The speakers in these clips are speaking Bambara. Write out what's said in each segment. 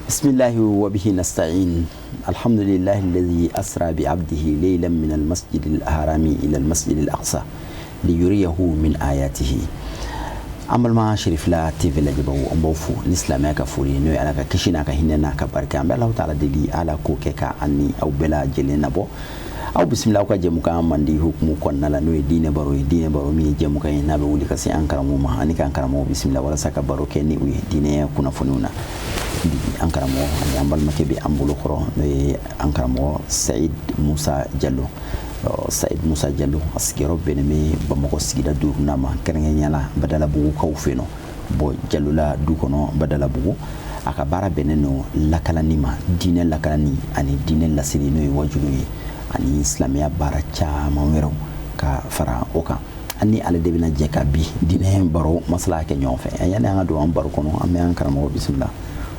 بسم الله وبه نستعين الحمد لله الذي أسرى بعبده ليلا من المسجد الحرام إلى المسجد الأقصى ليريه من آياته amal ma sharif la tv la jaba on bofu l'islam ya ka furi no ala ka kishina ka hinna ka barka ambe Allah taala deli ala ko ke ka anni aw bela jelena bo aw bismillah ka jemu ka mandi hukmu kon nala no dine baro mi jemu ka na be wuli ka si ankara mo ma ani ka ankara mo bismillah wala saka baro ke ni wi dine kuna fununa di ankara mo ani ambal make be ambulo khoro no ankara mo Said Musa Diallo Said Musa Diallo askero beneme bamako sigida durna ma kerenge nyala badala bugu kawfeno bo Diallo la du kono badala bugu aka bara beneno lakalanima dine lakalani ani dine lasiri no wajulu ani islamia bara cha mawero ka fara oka ani ala debina jeka bi dine baro masala ke nyonfe yani anga do am baro kono am an karamo bismillah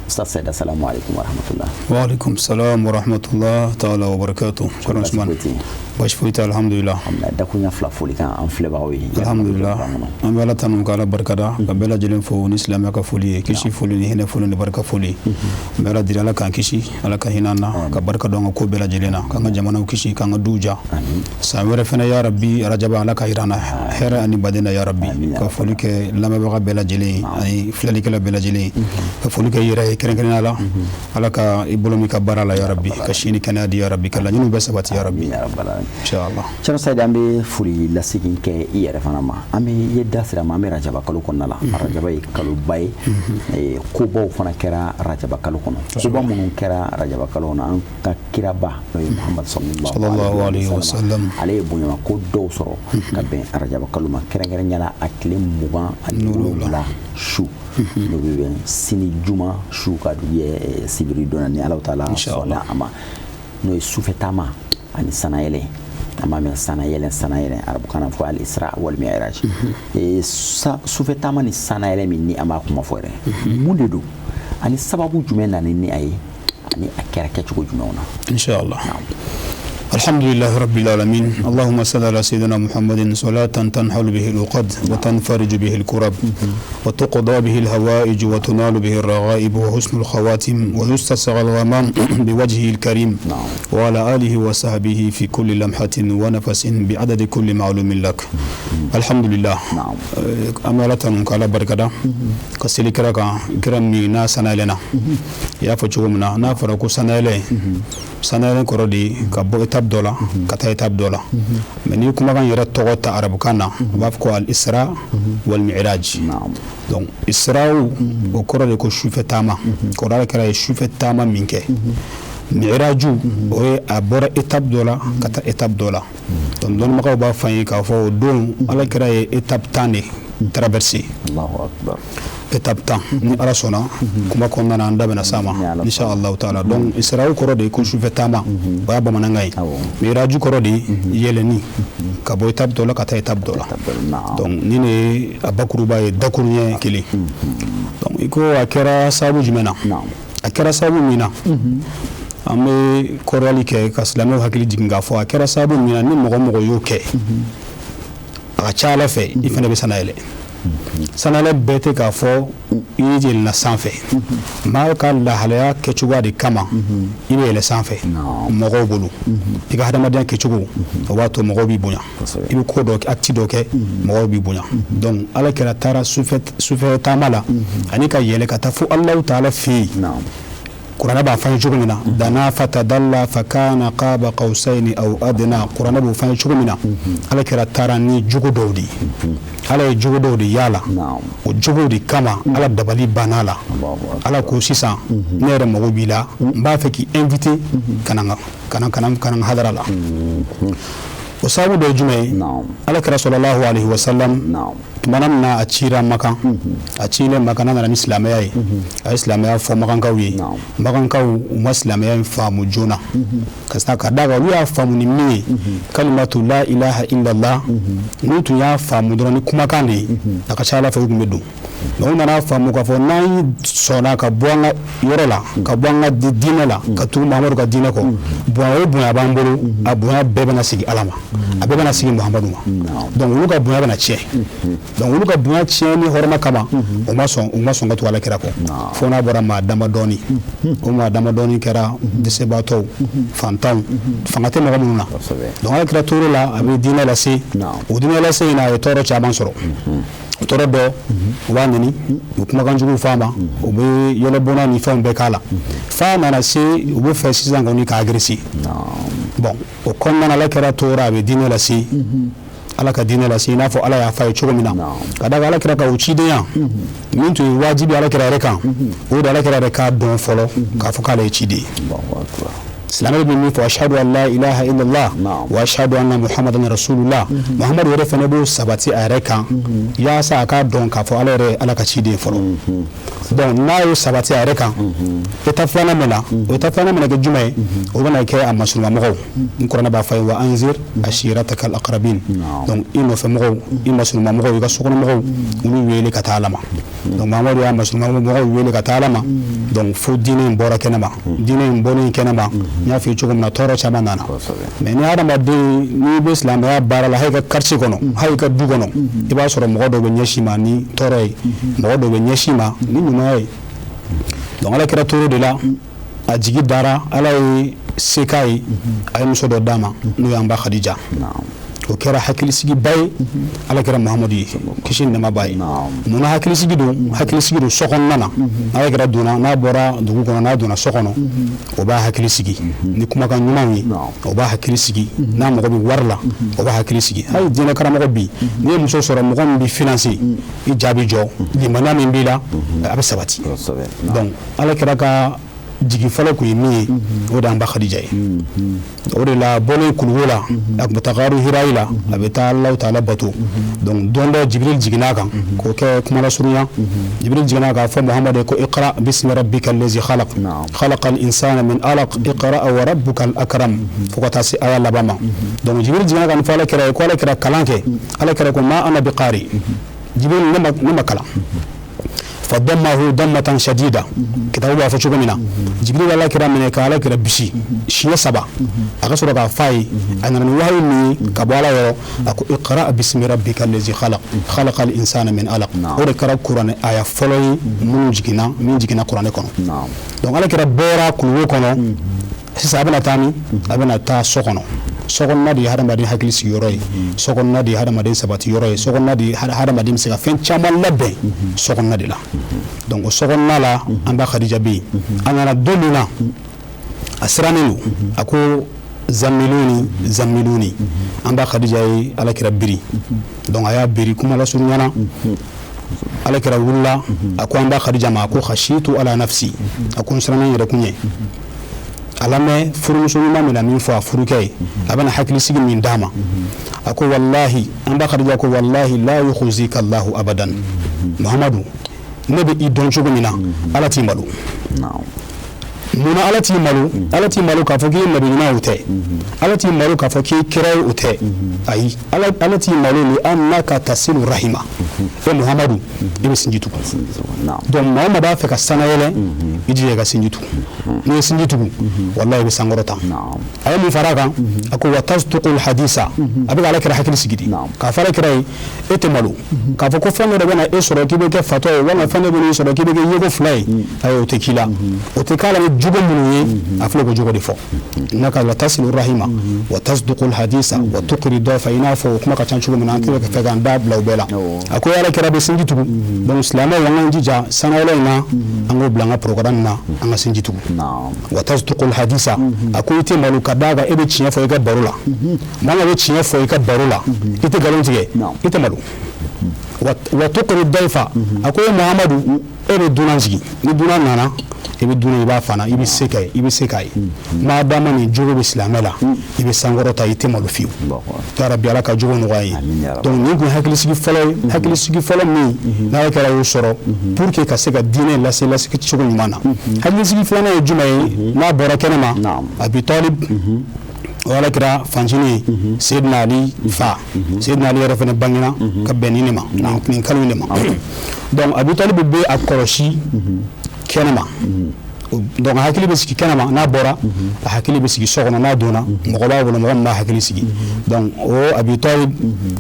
Ustaz Said, assalamu alaikum warahmatullah. Wa alaikum salam warahmatullah ta'ala wabarakatuh. Salam Usman. Bashfuita alhamdulillah. Da kunya flafuli kan an fleba wi. Alhamdulillah. An bala tanum kala barkada, ka bela jelen fo ni islam ya ka fuli, kishi fuli ni hene fuli ni barka fuli. Bela dirala kan kishi, ala ka hinana, ka barka donga ko bela jelena, ka nga jamana kishi, ka nga duja. Samere fena ya rabbi, rajaba ala ka hirana, hera ani badena ya rabbi. Ka fuli ke lama baka bela jelen, ani flali ke la bela jelen. Ka fuli ke yira keren ala ka ibolomi ka barala ya rabbi ka shini kanadi ya rabbi kala nyunu besabati ya rabbi ya rabbal inshallah chano Said ambe furi la sigin ke yere fanama ambe yedda sira ma me rajaba kalu konnala rajaba kalu bay ko bo fana kera rajaba kalu kono ko ba munun kera rajaba kalu na an ka kiraba Muhammad sallallahu alaihi wasallam ale bunya ko do soro ka be rajaba kalu ma keren nyala akle muga anula shu no be sini juma shuka duye sibiri dona ni Allah taala sona ama no sufetama ani sanayele ama men sanayele arabu kana fo al isra wal mi'raj sufetama ni sanayele min ni ama kuma fore mudedu ani sababu jumena ni ay ani akara ke chugo jumona inshallah الحمد لله رب العالمين اللهم صل على سيدنا محمد صلاة تنحل به العقد وتنفرج به الكرب وتقضى به الهوائج وتنال به الرغائب وحسن الخواتم ويستسغى الغمام بوجهه الكريم وعلى آله وصحبه في كل لمحة ونفس بعدد كل معلوم لك الحمد لله أمالة قال بركة كسلي كركا كرمي ناسنا لنا يا فجومنا نافركو سنالي سنالي كردي كبو dola kata etab dola meni kuma kan yara togota arabu kana baf ko al isra wal mi'raj donc isra o korale ko shufetama korale kara shufetama minke mi'raju o abora etab dola kata etab dola donc don maka ba fayi ka fo don ala kara etab tane traverser Allahu akbar étape temps ni ala sona kuma konna na ndabena sama insha Allah taala donc israel korode ko shufetama ba ba manangai miraju korode yeleni ka bo étape dola kata étape dola donc ni ne abakuru ba dakurnya kili donc iko akera sabu jumena akera sabu mina ame korali ke kaslamo hakili jinga fo akera sabu mina ni mogo yoke a chala fe ifane be sanale sanale bete ka fo yijil na sanfe ma ka la halaya ke chuga di kama ibe le sanfe mogo bulu diga hadama den ke chugo wato mogo bi bunya ibe ko do acti do ke mogo bi bunya donc ala kala tara sufet tamala anika yele ka tafu Allah taala fi Qur'an ba fa chugo mina dana fatadalla fakana qaba qausaini aw adna Qur'an ba fa chugo mina ala kala tara ni jugo dodi ala jugo dodi yala o jugo di kama ala dabali banala ala ko sisan nere mogo bila mba fe ki invité kananga hadara la o sabu do jume ala kara sallallahu alaihi wasallam manam na achira makan achile makana na islamaya yi islamaya fo makan kawi makan kaw muslimaya famu jona kasna ka daga ya famu ni mi kalimatu la ilaha illa allah mutu ya famu droni kuma kane aka chala fa gumedo donc nana faamu k'a fɔ n'an sɔnna ka bɔ an ka yɔrɔ la ka bɔ an ka diinɛ la ka tugu Muhamadu ka diinɛ kɔ bonya o bonya b'an bolo a bonya bɛɛ bɛna sigi Ala ma a bɛɛ bɛna sigi Muhamadu ma donc olu ka bonya bɛna tiɲɛ donc olu ka bonya tiɲɛ ni hɔrɔma kama u ma sɔn ka tugu Alakira kɔ fo n'a bɔra maa damadɔni o maa damadɔni kɛra dɛsɛbaatɔw fantanw fanga tɛ mɔgɔ minnu na donc Alakira tor'o la a bɛ diinɛ lase o diinɛ lase in na a ye tɔɔrɔ caman sɔrɔ o tɔɔrɔ dɔ u b'a nɛni u kumakan juguw f'a ma u bɛ yɛlɛbɔnna ni fɛnw bɛɛ k'a la f'a nana se u bɛ fɛ sisan kɔni k'a agressé bon o kɔnɔna na Alakira tora a bɛ diinɛ lase Ala ka diinɛ lase i n'a fɔ Ala y'a f'a ye cogo min na ka da kan Alakira ka o cidenya min tun ye wajibi Alakira yɛrɛ kan o de Alakira yɛrɛ k'a dɔn fɔlɔ k'a fɔ k'ale ye ciden silamɛw bɛ min fɔ ashhadu an la ilaha illallah wa ashhadu anna muhammadan rasulullah Muhamadu yɛrɛ fana b'o sabati a yɛrɛ kan yaasa a k'a dɔn k'a fɔ ale yɛrɛ Ala ka ciden fɔlɔ donc n'a y'o sabati a yɛrɛ kan étape filanan min na o étape filanan bɛna kɛ jumɛn ye o bɛna kɛ a masurunamɔgɔw n kuranɛ b'a fɔ a ye wa anzir ashiratakal aqrabin donc i nɔfɛmɔgɔw i masurunamɔgɔw i ka sokɔnɔmɔgɔw olu wele ka taa Ala ma donc Muhamadu y'a masurunamɔgɔw wele ka taa Ala ma donc fo diinɛ in bɔra kɛnɛma diinɛ in bɔlen kɛnɛma n y'a f'i ye cogo min na tɔɔrɔ caman nana mais ni adamaden n'i bɛ silamɛya baara la hali i ka quartier kɔnɔ hali i ka du kɔnɔ i b'a sɔrɔ mɔgɔ dɔw bɛ ɲɛsin ma ni tɔɔrɔ ye mɔgɔ dɔw bɛ ɲɛsin ma ni ɲumanya ye donc Alakira tor'o de la a jigi dara Ala ye se k'a ye a ye muso dɔ d'a ma n'o y'an ba Khadija o kɛra hakilisigiba ye Alakira Muhamadu ye kisi ni nɛɛma b'a ye munna hakilisigi don sokɔnɔna na Alakira donna n'a bɔra dugu kɔnɔ n'a donna so kɔnɔ o b'a hakilisigi ni kumakan ɲumanw ye o b'a hakilisigi n'a mago bɛ wari la o b'a hakilisigi hali diinɛ karamɔgɔ bi n'i ye muso sɔrɔ mɔgɔ min bɛ financer i ja bɛ jɔ limaniya min b'i la a bɛ sabati donc Alakira ka jigi fɔlɔ kun ye min ye o de an ba Khadija ye o de la bɔlen kuluwo la a tun bɛ taa gaaru Hirayi la a bɛ taa Alahu Taala bato donc don dɔ Jibril jiginn'a kan k'o kɛ kuma lasurunya Jibril jiginn'a kan k'a fɔ Muhamadu ye ko iqra bismi rabbika allazi khalaq khalaqal insana min alaq iqra wa rabbukal akram fo ka taa se aya laban ma donc Jibril jiginna ka nin fɔ Alakira ye ko Alakira kalan kɛ Alakira ko ma ana biqari Jibril ne ma kalan فضمه ضمة شديدة كتابه في شغلنا جبريل الله كرام من كالا كرا بشي شيء سبا أقصد كافاي أنا نوهي مني كبالا يرو أكو اقرأ باسم ربك الذي خلق الإنسان من علق أول كرا القرآن آية فلوي من جينا قرآن كونو donc ala kɛra bɔra kuluwo kɔnɔ sisan a bɛna taa min a bɛna taa so kɔnɔ sokɔnɔna de ye hadamaden hakili sigiyɔrɔ ye sokɔnɔna de ye hadamaden sabati yɔrɔ ye sokɔnɔna de ye hadamaden bɛ se ka fɛn caman labɛn sokɔnɔna de la donc o sokɔnɔna la an ba Khadija bɛ yen a nana don min na a sirannen don a ko zammiluni an ba Khadija ye Alakira biri donc a y'a biri kuma lasurunyana Alakira wulila a ko an ba Khadija ma a ko khashitu ala nafsi a ko n sirannen yɛrɛ kun ye a lamɛn furumuso ɲuman min na min fɔ a furukɛ ye a bɛna hakilisigi min d'a ma a ko wallahi an ba Khadija ko wallahi la yukhzika Allahu abadan Muhamadu ne bɛ i dɔn cogo min na Ala t'i malo munna Ala t'i malo k'a fɔ k'i ye nabi ɲuman o tɛ Ala t'i malo k'a fɔ k'i ye kira ye o tɛ ayi Ala t'i malo ni annaka tasilu rahima e Muhamadu i bɛ sinji tugu donc maa o maa b'a fɛ ka sanayɛlɛ i jija i ka sinji tugu n'i ye sinji tugu wallahi i bɛ sankɔrɔta a ye mun fara a kan a ko wa tasduqul hadisa a bɛ ka Alakira hakili sigi de k'a fɔ Alakira ye e tɛ malo k'a fɔ ko fɛn dɔ de bɛna e sɔrɔ k'i bɛ kɛ fatɔ ye walima fɛn dɔ bɛ n'i sɔrɔ k'i bɛ kɛ yeko fila ye ayi o tɛ k'i la o tɛ k'a la ni jugu minnu ye a filɛ ko jogo de fɔ innaka la tasilu rahima wa tasduqul hadisa wa tuqri dafa i n'a fɔ o kuma ka ca cogo min na an tɛ fɛ k'an da bila o bɛɛ la a ko Alakira bɛ sinji tugu donc silamɛw an k'an jija sanayɛlɛ in na an k'o bila an ka programme na an ka sinji tugu wa tasduqul hadisa a ko i tɛ malo ka d'a kan e bɛ tiɲɛ fɔ i ka baro la maa min bɛ tiɲɛ fɔ i ka baro la i tɛ nkalon tigɛ i tɛ malo wa tuqri dafa a ko Muhamadu e bɛ dunan sigi ni dunan nana i bɛ dunan i b'a fana i bɛ se k'a ye maa dama nin jogo bɛ silamɛ la i bɛ sankɔrɔta i tɛ malo fiyewu ya Rabbi Ala ka jogo nɔgɔya ye donc nin kun hakilisigi fɔlɔ ye hakilisigi fɔlɔ min n'a kɛra y'o sɔrɔ pour que ka se ka diinɛ lase cogo ɲuman na hakilisigi filanan ye jumɛn ye n'a bɔra kɛnɛma Abi Talib wala kira fanjini Sayyidina Ali fa Sayyidina Ali yɛrɛ fɛnɛ bangena ka bɛn ni ma nin kalo in de ma donc Abu Talib bɛ a kɔlɔsi kɛnɛma donc hakili bɛ sigi kɛnɛma n'a bɔra a hakili bɛ sigi so kɔnɔ n'a donna mɔgɔ b'a bolo mɔgɔ min b'a hakili sigi donc o Abu Talib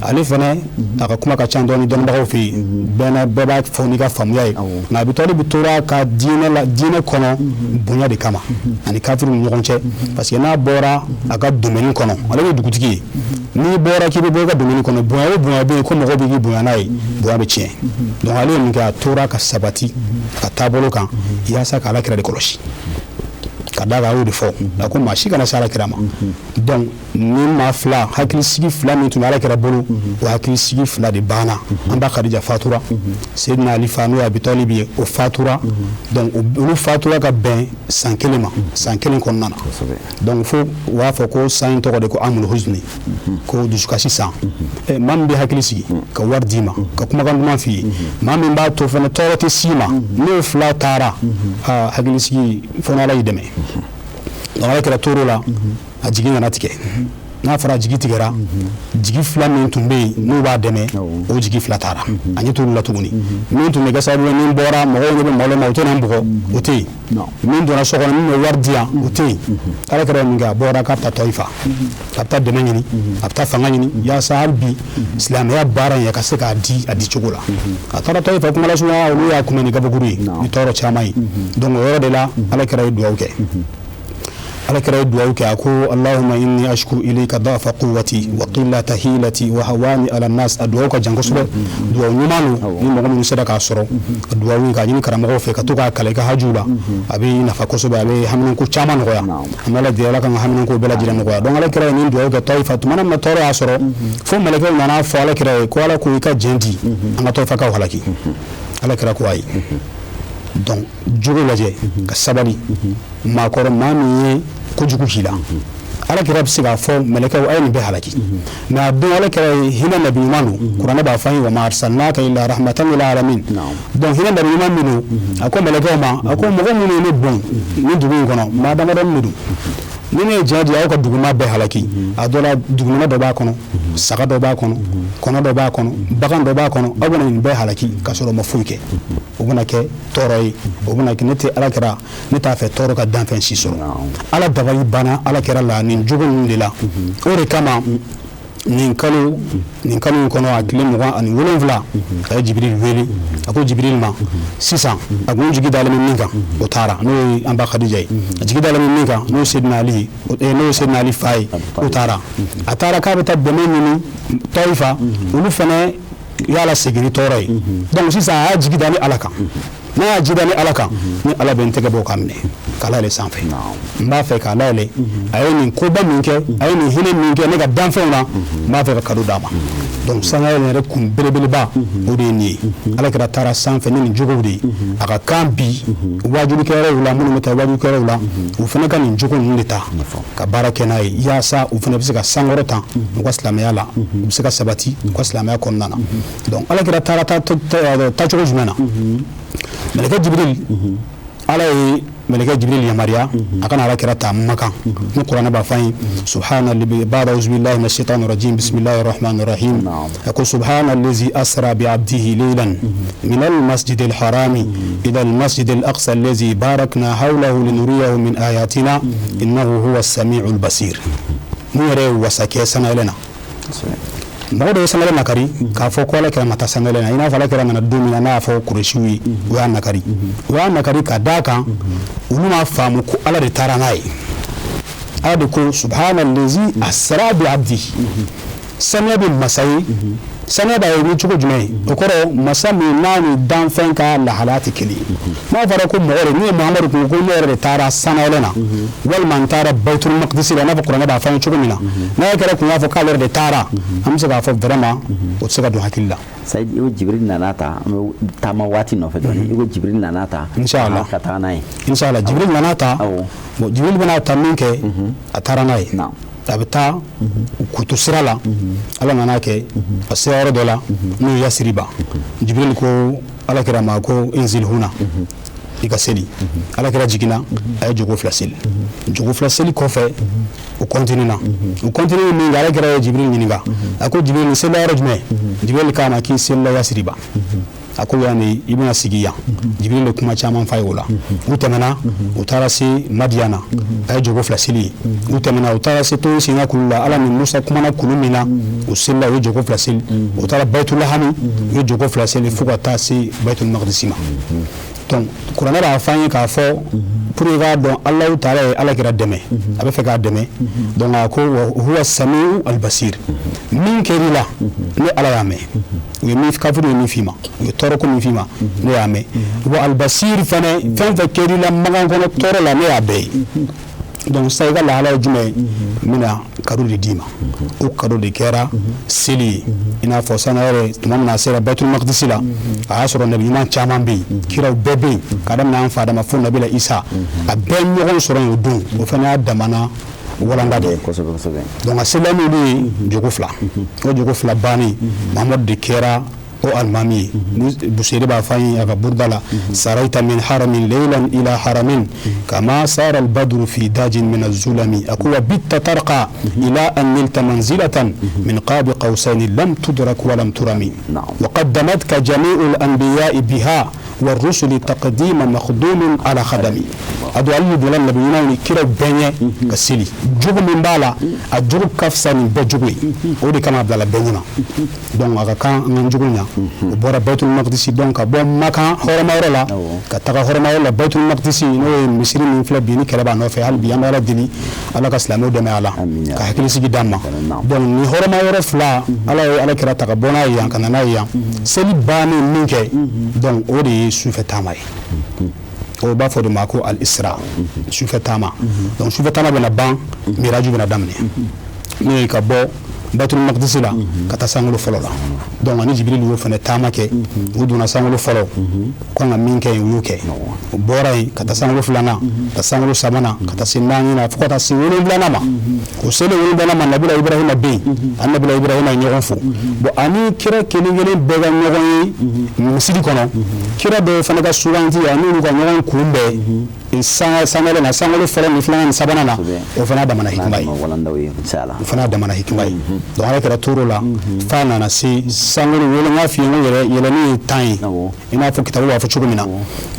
ale fɛnɛ a ka kuma ka ca dɔɔni dɔnnibagaw fɛ yen bɛɛ b'a fɔ n'i ka faamuya ye nka Abu Talib tora ka diinɛ kɔnɔ bonya de kama ani kafiriw ni ɲɔgɔn cɛ parce que n'a bɔra a ka domaine kɔnɔ ale ye dugutigi ye n'i bɔra k'i bɛ bɔ i ka domaine kɔnɔ bonya o bonya bɛ yen ko mɔgɔw bɛ k'i bonya n'a ye bonya bɛ tiɲɛ donc ale ye mun kɛ a tora ka sabati ka taabolo kan yaasa ka Alakira de kɔlɔsi ka da ka y'o de fɔ a ko maa si kana se Alakira ma donc ni maa fila hakilisigi fila min tun bɛ Alakira bolo o hakilisigi fila de banna an ba Khadija fatura Sayyidina Ali fa n'o ye Abu Talib ye o fatura donc olu fatura ka bɛn san 1 ma san 1 kɔnɔna na donc fo u b'a fɔ ko san in tɔgɔ de ko Amul Huzni ko dusukasi san maa min bɛ hakili sigi ka wari d'i ma ka kumakan duman f'i ye maa min b'a to fana tɔɔrɔ tɛ s'i ma n'o fila taara hakilisigi fo n'Ala y'i dɛmɛ donc Alakira tor'o la a jigi nana tigɛ n'a fɔra jigi tigɛra jigi fila min tun bɛ yen n'u b'a dɛmɛ o jigi fila taara a ɲɛ t'olu la tuguni min tun bɛ kɛ sababu ye ni bɔra mɔgɔw ɲɛ bɛ malo ma o tɛ na n bugɔ o tɛ yen min donna so kɔnɔ min bɛ wari di yan o tɛ yen Alakira ye min kɛ a bɔra k'a bɛ taa Tɔyifa a bɛ taa dɛmɛ ɲini a bɛ taa fanga ɲini yaasa hali bi silamɛya baara in a ka se k'a di a di cogo la a taara Tɔyifa kumalasurunya olu y'a kunbɛn ni gabakuru ye ni tɔɔrɔ caman ye donc o yɔrɔ de la Alakira ye dugawu kɛ Alakira ye dugawu kɛ a ko Allahumma inni ashku ilayka da'fa quwwati wa qillata hilati wa hawani ala nas a dugawu ka jan kosɛbɛ dugawu ɲuman don ni mɔgɔ minnu sera k'a sɔrɔ a dugawu k'a ɲini karamɔgɔw fɛ ka to k'a kalan i ka hajiw la a bɛ nafa kosɛbɛ a bɛ haminanko caman nɔgɔya an bɛ Ala deli Ala ka haminanko bɛɛ lajɛlen nɔgɔya donc Alakira ye nin dugawu kɛ Tɔyifa tuma min na tɔɔrɔ y'a sɔrɔ fo mɛlɛkɛw nana fɔ Alakira ye ko Ala ko i ka jɛn di an ka Tɔyifakaw halaki Alakira ko ayi donc jogo lajɛ ka sabali maakɔrɔ maa min ye kojugu k'i la Alakira bɛ se k'a fɔ mɛlɛkɛw a ye nin bɛɛ halaki mais a don Alakira ye hinɛ nabi ɲuman don kuranɛ b'a fɔ an ye wa ma arsalnaka illa rahmatan lil alamin donc hinɛ nabi ɲuman min don a ko mɛlɛkɛw ma a ko mɔgɔ minnu ye ne bon ni dugu in kɔnɔ maa damadɔni de don ni ne ye diɲɛ di aw ka duguma bɛɛ halaki a dɔ la dugumana dɔ b'a kɔnɔ saga dɔ b'a kɔnɔ kɔnɔ dɔ b'a kɔnɔ bagan dɔ b'a kɔnɔ aw bɛna nin bɛɛ halaki ka sɔrɔ o ma foyi kɛ o bɛna kɛ tɔɔrɔ ye o bɛna kɛ ne tɛ Alakira ne t'a fɛ tɔɔrɔ ka danfɛn si sɔrɔ Ala dabali banna Alakira la nin jogo ninnu de la o de kama nin kalo in kɔnɔ a tile 27 a ye Jibril wele a ko Jibril ma sisan a ko n jigi dalen bɛ min kan o taara n'o ye an ba Khadija ye a jigi dalen bɛ min kan n'o ye Sayyidina Ali ye n'o ye Sayyidina Ali fa ye o taara a taara k'a bɛ taa dɛmɛ ɲini Tɔyifa olu fana y'a lasegin ni tɔɔrɔ ye donc sisan a y'a jigi da ni Ala kan n'a y'a jigi da ni Ala kan ni Ala bɛ n tɛgɛ bɔ k'a minɛ k'a layɛlɛn sanfɛ n b'a fɛ k'a layɛlɛn a ye nin koba min kɛ a ye nin hinɛ min kɛ ne ka danfɛnw na n b'a fɛ ka cadeau d'a ma donc sanga yɛlɛn yɛrɛ kun belebeleba o de ye nin ye Alakira taara sanfɛ ni nin jogow de ye a ka kan bi wajilikɛyɔrɔw la minnu bɛ taa wajibikɛyɔrɔw la u fana ka nin jogo ninnu de ta ka baara kɛ n'a ye yaasa u fana bɛ se ka sankɔrɔ tan u ka silamɛya la u bɛ se ka sabati u ka silamɛya kɔnɔna na donc Alakira taara taacogo jumɛn na mɛlɛkɛ Jibril Ala ye mɛlɛkɛ Jibril yamaruya a kana Alakira ta Makan ni kuranɛ b'a fɔ an ye subhana ba'da auzu billahi minash shaitani rajim bismillahir rahmanir rahim yaqul subhana allazi asra bi 'abdihi laylan min al-masjidil harami ila al-masjidil aqsa allazi barakna hawlahu linuriyahu min ayatina innahu huwas sami'ul basir mu yɛrɛ wasakɛ sanayɛlɛn na mɔgɔ dɔ ye sanayɛlɛn nakari k'a fɔ ko Alakira ma taa sanayɛlɛn na i n'a fɔ Alakira nana don min na n'a y'a fɔ Kurɛsiw ye u y'a nakari ka d'a kan olu m'a faamu ko Ala de taara n'a ye Ala de ko subhana allazi asra bi 'abdihi saniya bɛ masa ye saniya b'a ye ni cogo jumɛn ye o kɔrɔ masa min n'a ni danfɛn ka lahalaya tɛ kelen ye n'a fɔra ko mɔgɔ de min ye Muhamadu ko ne yɛrɛ de taara sanayɛlɛn na walima n taara Baitul Maqdis la i n'a fɔ kuranɛ b'a fɔ an ye cogo min na n'a kɛra kun y'a fɔ k'ale yɛrɛ de taara an bɛ se k'a fɔ vraiment o tɛ se ka don hakili la. Sayid i ko Jibril nana ta an bɛ taama waati nɔfɛ dɔɔni i ko Jibril nana ta inshallah ka taa n'a ye inshallah Jibril nana ta bon Jibril bɛna ta min kɛ a taara n'a ye a bɛ taa kutu sira la Ala nana kɛ a sera yɔrɔ dɔ la n'o ye Yasiriba Jibril ko Alakira ma ko inzil huna i ka seli alakira jiginna a ye jogo fila seli jogo fila seli kɔfɛ o kɔntinina o kɔntinin min kɛ alakira ye Jibril ɲininka a ko Jibril selila yɔrɔ jumɛn Jibril k'a ma k'i selila Yasiriba a ko yani i bɛna sigi yan Jibril de kuma caman fa ye o la u tɛmɛna u taara se Madiyana a ye jogo fila seli u tɛmɛna u taara se Toro Sina kulu la Ala ni Musa kumana kulu min na u selila u ye jogo fila seli u taara Bayitulahami u ye jogo fila seli fo ka taa se Bayitul Maqdisi ma donc kuranɛ b'a fɔ an ye k'a fɔ pour i k'a dɔn Alahu Taala ye alakira dɛmɛ a bɛ fɛ k'a dɛmɛ donc a ko wa huwa samiu albasir min kɛr'i la ne Ala y'a mɛn u ye min kafiri ye min f'i ma u ye tɔɔrɔ ko min f'i ma ne y'a mɛn wa albasir fana fɛn fɛn kɛr'i la magan kɔnɔ tɔɔrɔ la ne y'a bɛɛ ye donc sa i ka lahala ye jumɛn ye n bɛna kado de d'i ma o kado de kɛra seli ye i n'a fɔ sani yɛrɛ tuma min na a sera Bayitul Maqdisi la a y'a sɔrɔ nabi ɲuman caman bɛ yen kiraw bɛɛ bɛ yen ka daminɛ an fa Adama fo nabila Isa a bɛɛ ɲɔgɔn sɔrɔ yen o don o fana y'a damana walanda de ye donc a selila n'olu ye jogo fila o jogo fila bannen Mahamadu de kɛra o alimami Busiri b'a fɔ an ye a ka burda la sarayta min haramin laylan ila haramin kama sara albadru fi dajin min az-zulami a ko wa bitta tarqa ila an nilta manzilatan min qabi qawsayn lam tudrak wa lam turami wa qaddamatka jami'u al-anbiya'i biha والرسل تقديما مخدوم على خدمي ادو علي بلان نبي يناي كيرا بنيه كسيلي جوب من بالا اجوب كفساني بجوبي ودي كما عبد الله بنينا دون اغا كان من جوبنا بورا بيت المقدس دونك بو مكان حرم ولا كتاغا حرم ولا بيت المقدس نو مسيري من فلا بيني كربا نو في حال بيان ولا ديني الله كسلامو دمي على كحكي سيدي داما دون ني حرم ولا فلا الله كرا تقبونا يان كاننا يان سيلي باني منكي دون اودي sufɛ taama ye o b'a fɔ de ma ko al-Isra sufɛ taama donc sufɛ taama bɛna ban miraju bɛna daminɛ n'o ye ka bɔ Bayitul Maqdisi la ka taa sankolo fɔlɔ la donc ani Jibril y'o fana taama kɛ u donna sankolo fɔlɔ kan ka min kɛ yen u y'o kɛ u bɔra yen ka taa sankolo filanan ka sankolo sabanan ka taa se naani na fo ka taa se wolonwulanan ma o selen wolonwulanan ma nabila Ibrahima bɛ yen ani nabila Ibrahima ye ɲɔgɔn fo bon ani kira kelen kelen bɛɛ ka ɲɔgɔn ye misiri kɔnɔ kira dɔw fana ka suganti ani olu ka ɲɔgɔn kunbɛn sangalo na sangalo fɔlɔ ni filanan ni sabanan na o fana damana hikima ye o fana damana hikima ye donc ala kɛra toro la fa nana se sangalo wolonwula f'i ye n ko yɛlɛnni ye 10 ye i n'a fɔ kitabu b'a fɔ cogo min na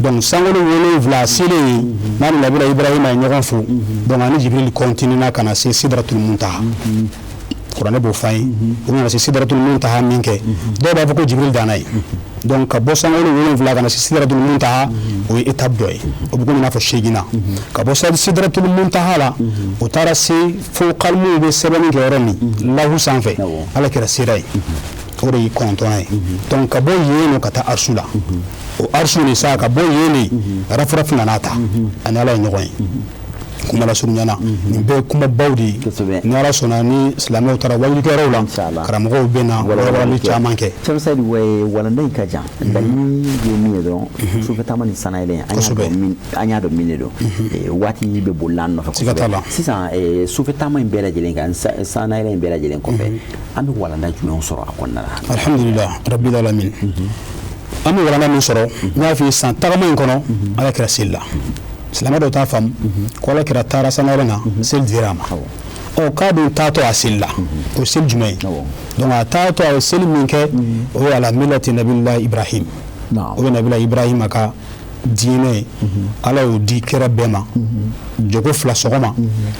donc sangalo wolonwula selen yen n'a ni nabila Ibrahima ye ɲɔgɔn fo donc ani Jibril continuera ka na se Sidratul Muntaha kuranɛ b'o f'an ye u nana se Sidratul Muntaha min kɛ dɔw b'a fɔ ko Jibril danna ye donc ka bɔ sangalo wolonwula ka na se Sidratul Muntaha o ye étape dɔ ye o bɛ komi i n'a fɔ segina ka bɔ Sidratul Muntaha la o taara se fo kalimuw bɛ sɛbɛnni kɛ yɔrɔ min lahu sanfɛ ala kɛra sera ye o de ye kɔnɔntɔnnan ye donc ka bɔ yen nɔ ka taa arsu la o arsu ni sa ka bɔ yen de rafrafu nana ta ani ala ye ɲɔgɔn ye kuma la surunyana nin bɛɛ kumabaw de ye ni ala sɔnna ni silamɛw taara wajilikɛyɔrɔw la karamɔgɔw bɛ na walawalali caman kɛ Cheikh Said walanda in ka jan laɲini ye min ye dɔrɔn sufɛ taama ni sanayɛlɛn an y'a dɔn min de don waati bɛ boli an nɔfɛ kosɛbɛ sisan sufɛ taama in bɛɛ lajɛlen kan sanayɛlɛn in bɛɛ lajɛlen kɔfɛ an bɛ walanda jumɛnw sɔrɔ a kɔnɔna la alhamdulillah rabbil alamin an bɛ walanda min sɔrɔ n y'a f'i ye san tagama in kɔnɔ ala kɛra seli la silamɛ dɔw t'a faamu ko ala kɛra taara sanayɛlɛn na seli dira a ma k'a dun taatɔ a seli la o seli jumɛn ye donc a taatɔ a ye seli min kɛ o ye ala milati nabila Ibrahim o ye nabila Ibrahima ka diinɛ ye ala y'o di kɛra bɛɛ ma jogo fila sɔgɔma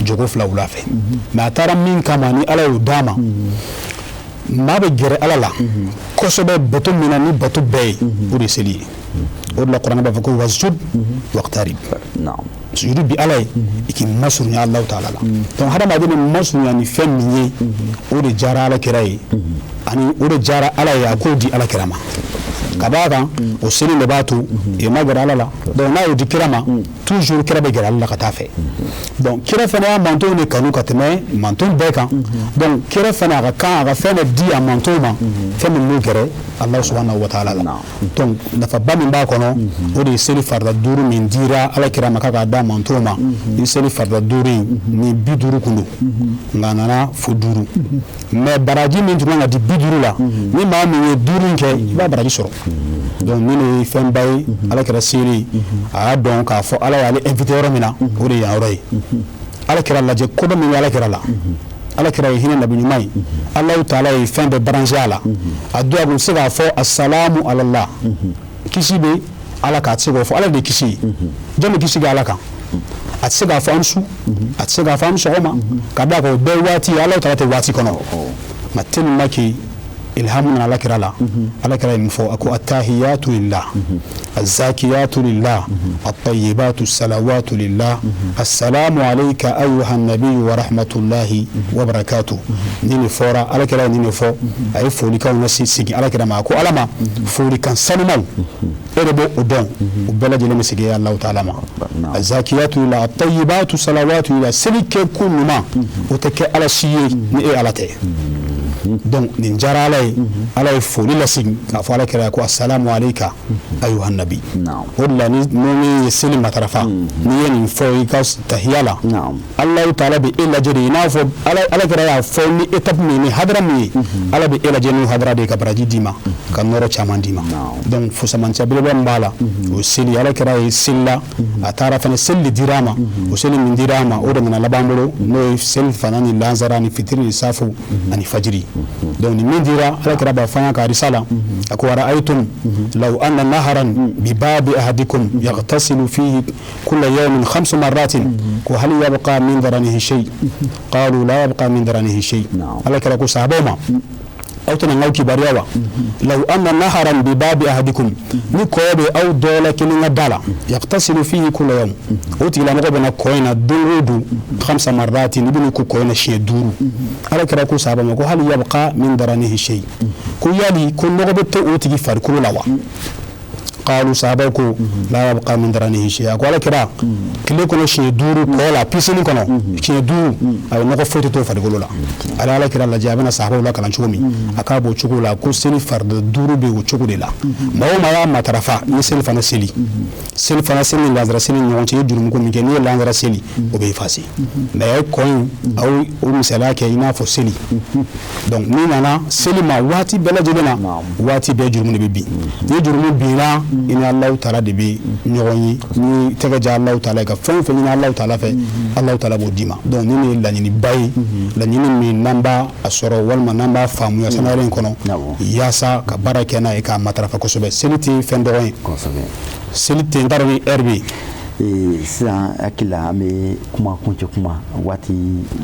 jogo fila wula fɛ mais a taara min kama ni ala y'o d'a ma maa bɛ gɛrɛ ala la kosɛbɛ bato min na ni bato bɛɛ ye o de seli ye o de la kuranɛ b'a fɔ ko wasjud waqtarib sujudu bi ala ye i k'i masurunya Alahu Taala la donc hadamaden bɛ masurunya ni fɛn min ye o de diyara ala kɛra ye ani o de diyara ala ye a k'o di ala kɛra ma ka d'a kan o seli de b'a to i ma gɛrɛ ala la donc n'a y'o di kira ma toujours kira bɛ gɛrɛ ala la ka taa fɛ donc kira fana y'a mantonw de kanu ka tɛmɛ manton bɛɛ kan donc kira fana a ka kan a ka fɛn dɔ di a mantonw ma fɛn min b'u gɛrɛ ala subhanahu wa ta'ala la donc nafaba min b'a kɔnɔ o de ye seli farida 5 min dira ala kira ma k'a d'a mantonw ma ni seli farida 5 in ni 50 kun don nka a nana fo 5 mais baraji min tun kan ka di 50 la ni maa min ye 5 in kɛ i b'a baraji sɔrɔ donc min ye fɛnba ye ala kira seere a y'a dɔn k'a fɔ ala y'ale invité yɔrɔ min na o de ye yan yɔrɔ ye ala kira lajɛ kodɔn min bɛ ala kira la ala kira ye hinɛ nabi ɲuman ye alahu taala ye fɛn bɛɛ branché a la a don a kun se k'a fɔ asalamu alallah kisi bɛ ala kan a tɛ se k'o fɔ ala de ye kisi ye jɔn bɛ kisi kɛ ala kan a tɛ se k'a fɔ an su a tɛ se k'a fɔ an sɔgɔma ka d'a kan o bɛɛ ye waati ye alahu taala tɛ waati kɔnɔ nka tellement que ilhamu na ala kira la ala kira ye min fɔ a ko attahiyatu lillah azakiyatu lillah at-tayyibatu salawatu lillah assalamu alayka ayyuha an-nabiyyu wa rahmatullahi wa barakatuh ni ne fɔra ala kira ye ni ne fɔ a ye folikanw sigi ala kira ma ko ala ma folikan sanumaw e de b'o dɔn o bɛɛ lajɛlen bɛ sigi Allahu taala ma azakiyatu lillah at-tayyibatu salawatu lillah seli kɛ ko ɲuman o tɛ kɛ ala si ye ni e ala tɛ donc nin diyara ala ye foli lasigi k'a fɔ ala kira ko assalamu alayka ayyuhan nabi o de la ni min ye seli matarafa n'i ye nin fɔ i ka tahiya la Allahu taala bɛ e lajɛ de i n'a fɔ ala kira y'a fɔ ni étape min ni hadara min ye ala bɛ e lajɛ n'o hadara de ye ka baraji d'i ma ka nɔrɔ caman d'i ma donc fusamancɛ belebele min b'a la o seli ala kira ye seli la a taara fana seli de dira a ma o seli min dira a ma o de nana laban bolo n'o ye seli fana ni lansara ni fitiri ni safu ani fajiri donc ni min dira ala kira b'a fɔ an ye ka risala a ko ara'aytum law anna naharan bi babi ahadikum yaghtasilu fihi kulla yawmin 5 marratin ko hal yabqa min daranihi shay qalu la yabqa min daranihi shay ala kira ko sahabaw ma aw tɛna n k'aw kibaruya wa law anna naharan bi babi ahadikum ni kɔɔ bɛ aw dɔ la kelen ka da la yaghtasilu fihi kulla yawm o tigilamɔgɔ bɛna kɔ in na don o don 5 marratin i bɛna ko kɔ in na siɲɛ 5 ala kira ko sahaba ma ko hal yabqa min daranihi shay ko yali ko nɔgɔ bɛ to o tigi farikolo la wa qalu sahabaw ko la yabqa min daranihi shay ko ala kira kile kɔnɔ siɲɛ 5 kɔ la piscine kɔnɔ siɲɛ 5 a ye nɔgɔ foyi tɛ to farikolo la ala kira lajɛ a bɛna sahabaw la kalan cogo min a k'a b'o cogo la ko seli farida 5 bɛ o cogo de la maa o maa y'a matarafa ni seli fana seli ni lansara seli ni ɲɔgɔn cɛ i ye jurumi ko min kɛ n'i ye lansara seli o bɛ effacer mais a ye kɔ in aw o misaliya kɛ i n'a fɔ seli donc n'i nana seli ma waati bɛɛ lajɛlen na waati bɛɛ jurumi de bɛ bin ni jurumi binna i ni Allahu taala de bɛ ɲɔgɔn ye ni tɛgɛ diya Allahu taala ye ka fɛn o fɛn ɲini Allahu taala fɛ Allahu taala b'o d'i ma donc ni nin ye laɲiniba ye laɲini min n'an b'a sɔrɔ walima n'an b'a faamuya sanayɛrɛ in kɔnɔ yaasa ka baara kɛ n'a ye k'a matarafa kosɛbɛ seli tɛ fɛn dɔgɔ ye seli tɛ n t'a dɔn ni heure bɛ yen sisan hakili la an bɛ kuma kuncɛ kuma waati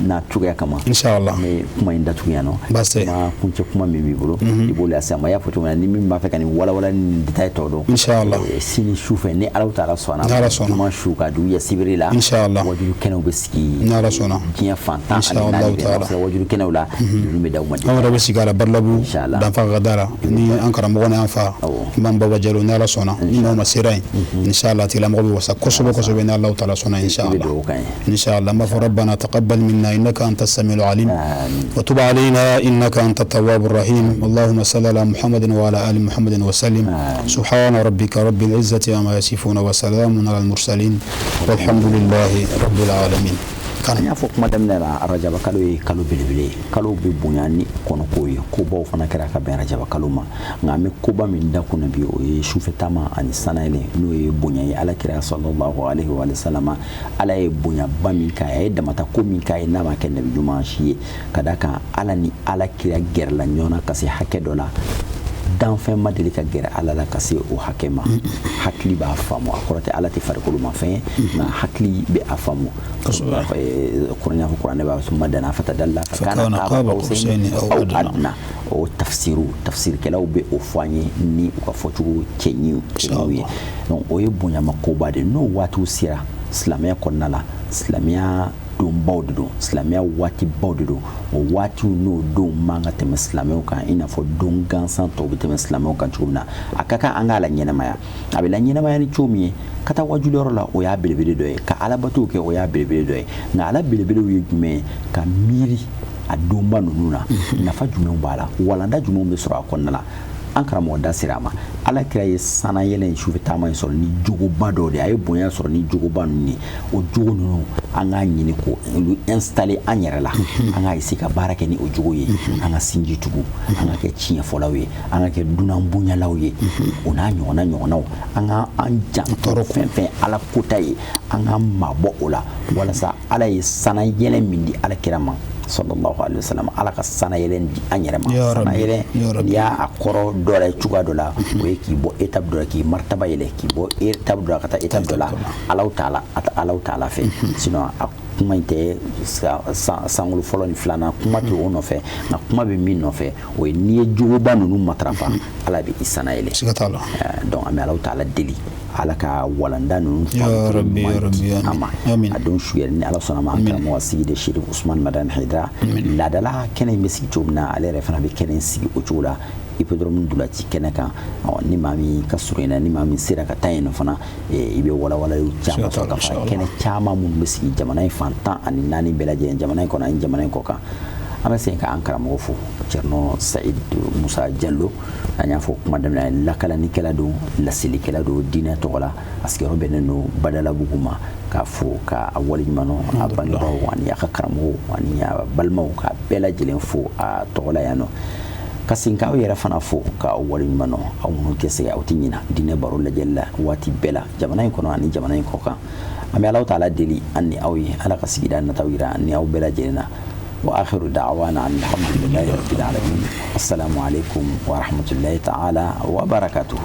n'a cogoya kama inshallah an bɛ kuma in datugu yan nɔ kuma kuncɛ kuma min b'i bolo i b'o lase an ma i y'a fɔ cogo min na ni min b'a fɛ ka nin walawala ni détail tɔ dɔn inshallah sini su fɛ ni Alahu taala sɔnna juma su ka dugu jɛ sibiri la wajulu kɛnɛw bɛ sigi diɲɛ fantan ani naani bɛɛ b'a sɔrɔ wajulu kɛnɛw la ninnu bɛ d'aw ma anw yɛrɛ bɛ sigi a la Barilabu danfa ka da la ni an karamɔgɔ ni an fa Imam Baba Jalo ni Ala sɔnna ni n'aw ma sera yen inshallah tigilamɔgɔ bɛ wasa kosɛbɛ ni Allahu taala sɔnna inshallah ma fɔ rabbana taqabbal minna innaka antas samiul alim wa tub alayna innaka antat tawwabur rahim allahumma salli ala muhammadin wa ala ali muhammadin wa sallim subhana rabbika rabbil izzati amma yasifun wa salamun ala al mursalin walhamdulillahi rabbil alamin kan y'a fɔ kuma daminɛ la arajaba kalo ye kalo belebele kalo bɛ bonya ni kɔnɔko ye kobaw fana kɛra ka bɛn arajaba kalo ma nka an bɛ koba min da kunna bi o ye sufɛtaama ani sanayɛlɛ n'o ye bonya ye ala kira sallallahu alaihi wa sallama ala ye bonyaba min k'a ye a ye damata ko min k'a ye n'a ma kɛ nabi ɲuman si ye ka da kan ala ni ala kira gɛrɛla ɲɔgɔn na ka se hakɛ dɔ la danfɛn ma deli ka gɛrɛ ala la ka se o hakɛ ma hakili b'a faamu a kɔrɔ tɛ ala tɛ farikolo ma fɛn ye nka hakili bɛ a faamu kuranɛ fɔ kuranɛ b'a summa dana fatadalla fakana qaba qawsayni aw adna o tafsirikɛlaw bɛ o fɔ an ye ni u ka fɔcogo cɛɲiw ye donc o ye bonyamakoba de n'o waatiw sera silamɛya kɔnɔna la silamɛya don baw de don silamɛya waati baw de don o waatiw n'o don man ka tɛmɛ silamɛw kan i n'a fɔ don gansan tɔw bɛ tɛmɛ silamɛw kan cogo min na a ka kan an k'a la ɲɛnamaya a bɛ la ɲɛnamaya ni cogo min ye ka taa wajuliyɔrɔ la o y'a belebele dɔ ye ka alabatow kɛ o y'a belebele dɔ ye nka ala belebelew ye jumɛn ye ka miiri a donba ninnu na nafa jumɛnw b'a la walanda jumɛnw bɛ sɔrɔ a kɔnɔna la an karamɔgɔ da sera a ma ala kira ye sana yɛlɛ in sufɛ taama in sɔrɔ ni jogoba dɔ de a ye bonya sɔrɔ ni jogoba ninnu ye o jogo ninnu an k'a ɲini ko olu installer an yɛrɛ la an k'a essayer ka baara kɛ ni o jogo ye an ka sinji tugu an ka kɛ tiɲɛfɔlaw ye an ka kɛ dunan bonyalaw ye o n'a ɲɔgɔnnaw an ka an janto fɛn fɛn ala kota ye an ka mabɔ o la walasa ala ye sana yɛlɛ min di ala kira ma sallallahu alaihi wasallam ala ka sana yɛlɛ di an yɛrɛ ma sana yɛlɛ n'i y'a kɔrɔ dɔ la cogoya dɔ la o ye k'i bɔ étape dɔ la k'i martaba yɛlɛ k'i bɔ étape dɔ la ka taa étape dɔ la alaw ta'ala fɛ sinon a kuma in tɛ sankolo fɔlɔ ni filanan kuma tɛ o nɔfɛ nka kuma bɛ min nɔfɛ o ye n'i ye jogoba ninnu matarafa ala bɛ i sana yɛlɛ donc an bɛ alaw ta'ala deli ala ka walanda ninnu ama a don su yɛrɛ ni ala sɔnna ma an karamɔgɔ sigi de Sherif Usman Madani Haidara laadala kɛnɛ in bɛ sigi cogo min na ale yɛrɛ fana bɛ kɛnɛ in sigi o cogo la hippodrome dulaci kɛnɛ kan ni maa min ka surun in na ni maa min sera ka taa yen fana i bɛ walawalaliw caman sɔrɔ ka fara kɛnɛ caman minnu bɛ sigi jamana in fan 14 bɛɛ lajɛlen jamana in kɔnɔ ani jamana in kɔ kan an bɛ segin ka an karamɔgɔ fo Cerno Saïd Musa Jallo an y'a fɔ kuma daminɛ lakalanikɛla don lasilikɛla don diinɛ tɔgɔ la a sigiyɔrɔ bɛnnen don Badalabugu ma k'a fo k'a waleɲuman dɔn a bangebaaw ani a ka karamɔgɔw ani a balimaw k'a bɛɛ lajɛlen fo a tɔgɔ la yan nɔ ka segin k'aw yɛrɛ fana fo k'aw waleɲuman dɔn aw minnu tɛ se aw tɛ ɲina diinɛ baro lajɛli la waati bɛɛ la jamana in kɔnɔ ani jamana in kɔ kan an bɛ Alahu Taala deli an ni aw ye ala ka sigida nataw yira an ni aw bɛɛ lajɛlen na وآخر دعوانا أن الحمد لله رب العالمين السلام عليكم ورحمة الله تعالى وبركاته